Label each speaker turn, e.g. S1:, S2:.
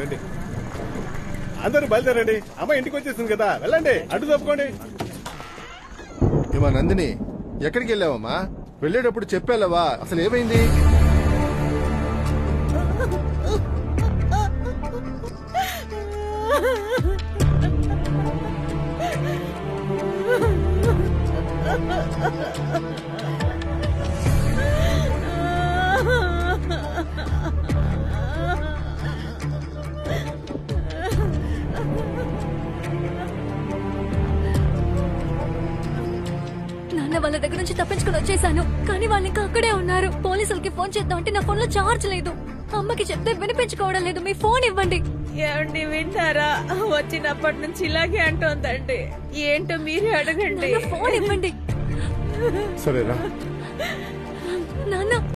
S1: రండి, అందరూ బయలుదేరండి. అమ్మ ఇంటికి వచ్చేసింది కదా, వెళ్ళండి. అడ్డు తప్పుకోండి.
S2: ఏమా నందిని, ఎక్కడికి వెళ్ళావమ్మా? వెళ్ళేటప్పుడు చెప్పాలవా? అసలు ఏమైంది?
S3: నాన్న వాళ్ళ దగ్గర నుంచి తప్పించుకుని వచ్చేసాను, కానీ వాళ్ళు ఇంకా అక్కడే ఉన్నారు. పోలీసులకి ఫోన్ చేద్దాం అంటే నా ఫోన్ లో చార్జ్ లేదు. అమ్మకి చెప్తే వినిపించుకోవడం లేదు. మీ ఫోన్ ఇవ్వండి.
S4: ఏమండి వింటారా? వచ్చినప్పటి నుంచి ఇలాగే అంటోందండి. ఏంటో మీరే అడగండి.
S3: ఫోన్ ఇవ్వండి.
S2: సరేరా
S3: నాన్న